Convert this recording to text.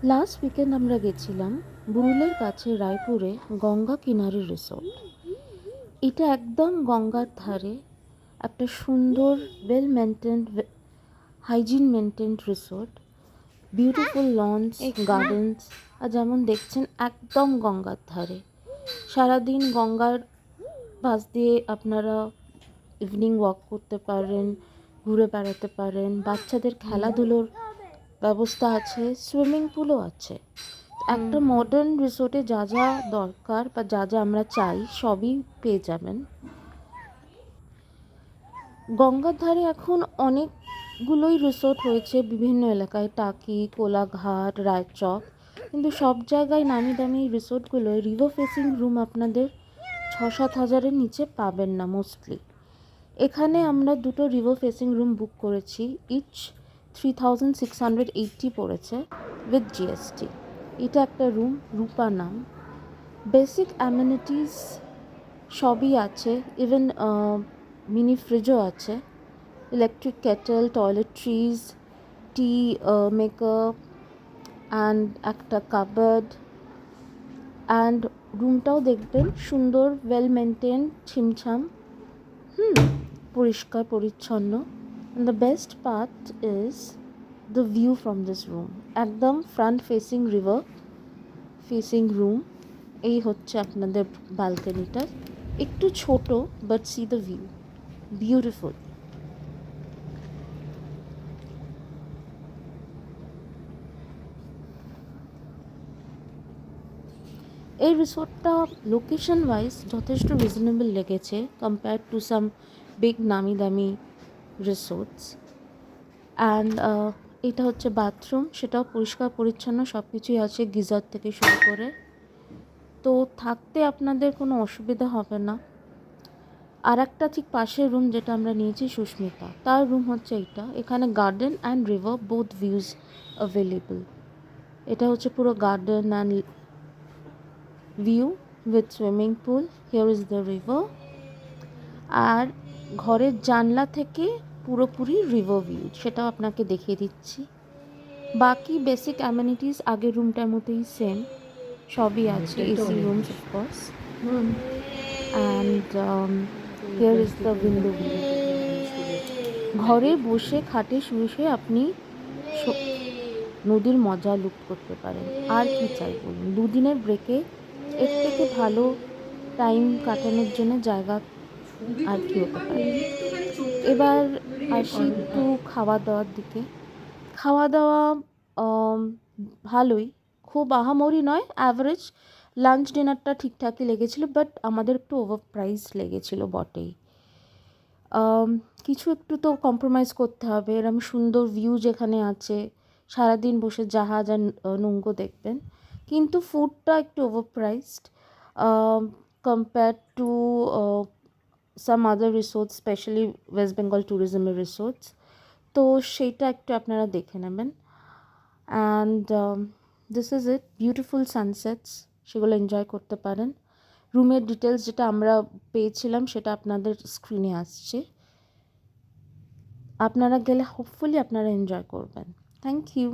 Last weekend আমরা গেছিলাম বুরুলের কাছে রায়পুরে গঙ্গা কিনারে রিসোর্ট। এটা একদম গঙ্গার ধারে একটা সুন্দর well maintained hygiene maintained resort. Beautiful lawns, gardens, আর যেমন দেখছেন একদম গঙ্গার ধারে। সারাদিন গঙ্গার পাশ দিয়ে আপনারা ইভিনিং ওয়াক করতে পারেন, ঘুরে বেড়াতে পারেন। বাচ্চাদের খেলাধুলোর ব্যবস্থা আছে, সুইমিং পুলও আছে। একটা মডার্ন রিসোর্টে যা যা দরকার বা যা যা আমরা চাই সবই পেয়ে যাবেন। গঙ্গার ধারে এখন অনেকগুলোই রিসোর্ট হয়েছে বিভিন্ন এলাকায়, টাকি, কোলাঘাট, রায়চক, কিন্তু সব জায়গায় নামি দামি রিসোর্টগুলোয় রিভার ফেসিং রুম আপনাদের 6-7 হাজারের নিচে পাবেন না মোস্টলি। এখানে আমরা দুটো রিভার ফেসিং রুম বুক করেছি, ইচ 3680 পড়েছে উইথ জিএসটি। এটা একটা রুম, রূপা নাম। বেসিক অ্যামিনিটিস সবই আছে, ইভেন মিনি ফ্রিজও আছে, electric kettle, toiletries, T maker and একটা কাবার্ড। অ্যান্ড রুমটাও দেখবেন সুন্দর, ওয়েল মেনটেন, ছিমছাম, পরিষ্কার পরিচ্ছন্ন। And the best part is the view from this room. একদম front facing river facing room. এই হচ্ছে আপনাদের ব্যালকনিটা, একটু ছোট but C the view, beautiful. এই রিসোর্টটা লোকেশন ওয়াইজ যথেষ্ট রিজনেবল লেগেছে কম্পেয়ার টু সাম বিগ নামি দামি রিসোর্টস। অ্যান্ড এটা হচ্ছে বাথরুম, সেটাও পরিষ্কার পরিচ্ছন্ন, সব কিছুই আছে, গিজার থেকে শুরু করে। তো থাকতে আপনাদের কোনো অসুবিধা হবে না। আর একটা ঠিক পাশের রুম যেটা আমরা নিয়েছি সুস্মিতা, তার রুম হচ্ছে এইটা। এখানে garden and river both views available. এটা হচ্ছে পুরো garden and view with swimming pool, here is the river. আর ঘরের জানলা থেকে পুরোপুরি রিভার ভিউ, সেটাও আপনাকে দেখিয়ে দিচ্ছি। বাকি বেসিক অ্যামিনিটিস আগের রুমটার মতোই সেম, সবই আছে, AC rooms of course. And here is the window view. ঘরে বসে খাটে শুয়ে শুয়ে আপনি নদীর মজা লুপ্ত করতে পারেন। আর কি চাই বলুন, দুদিনের ব্রেকে এর থেকে ভালো টাইম কাটানোর জন্য জায়গা আর কি হতে পারে। এবার আসি একটু খাওয়া দাওয়ার দিকে। খাওয়া দাওয়া ভালোই, খুব আহামরি নয়, অ্যাভারেজ। লাঞ্চ ডিনারটা ঠিকঠাকই লেগেছিলো, বাট আমাদের একটু ওভার প্রাইস লেগেছিলো বটেই। কিছু একটু তো কম্প্রোমাইজ করতে হবে। এরম সুন্দর ভিউ যেখানে আছে, সারাদিন বসে জাহাজ আর নৌকো দেখবেন, কিন্তু ফুডটা একটু overpriced compare to some other resorts, especially west Bengal ট্যুরিজমের রিসোর্টস। তো সেইটা একটু আপনারা দেখে নেবেন। And this is it, beautiful sunsets, সেগুলো এনজয় করতে পারেন। রুমের ডিটেলস যেটা আমরা পেয়েছিলাম সেটা আপনাদের স্ক্রিনে আসছে। আপনারা গেলে হোপফুলি আপনারা এনজয় করবেন। Thank you.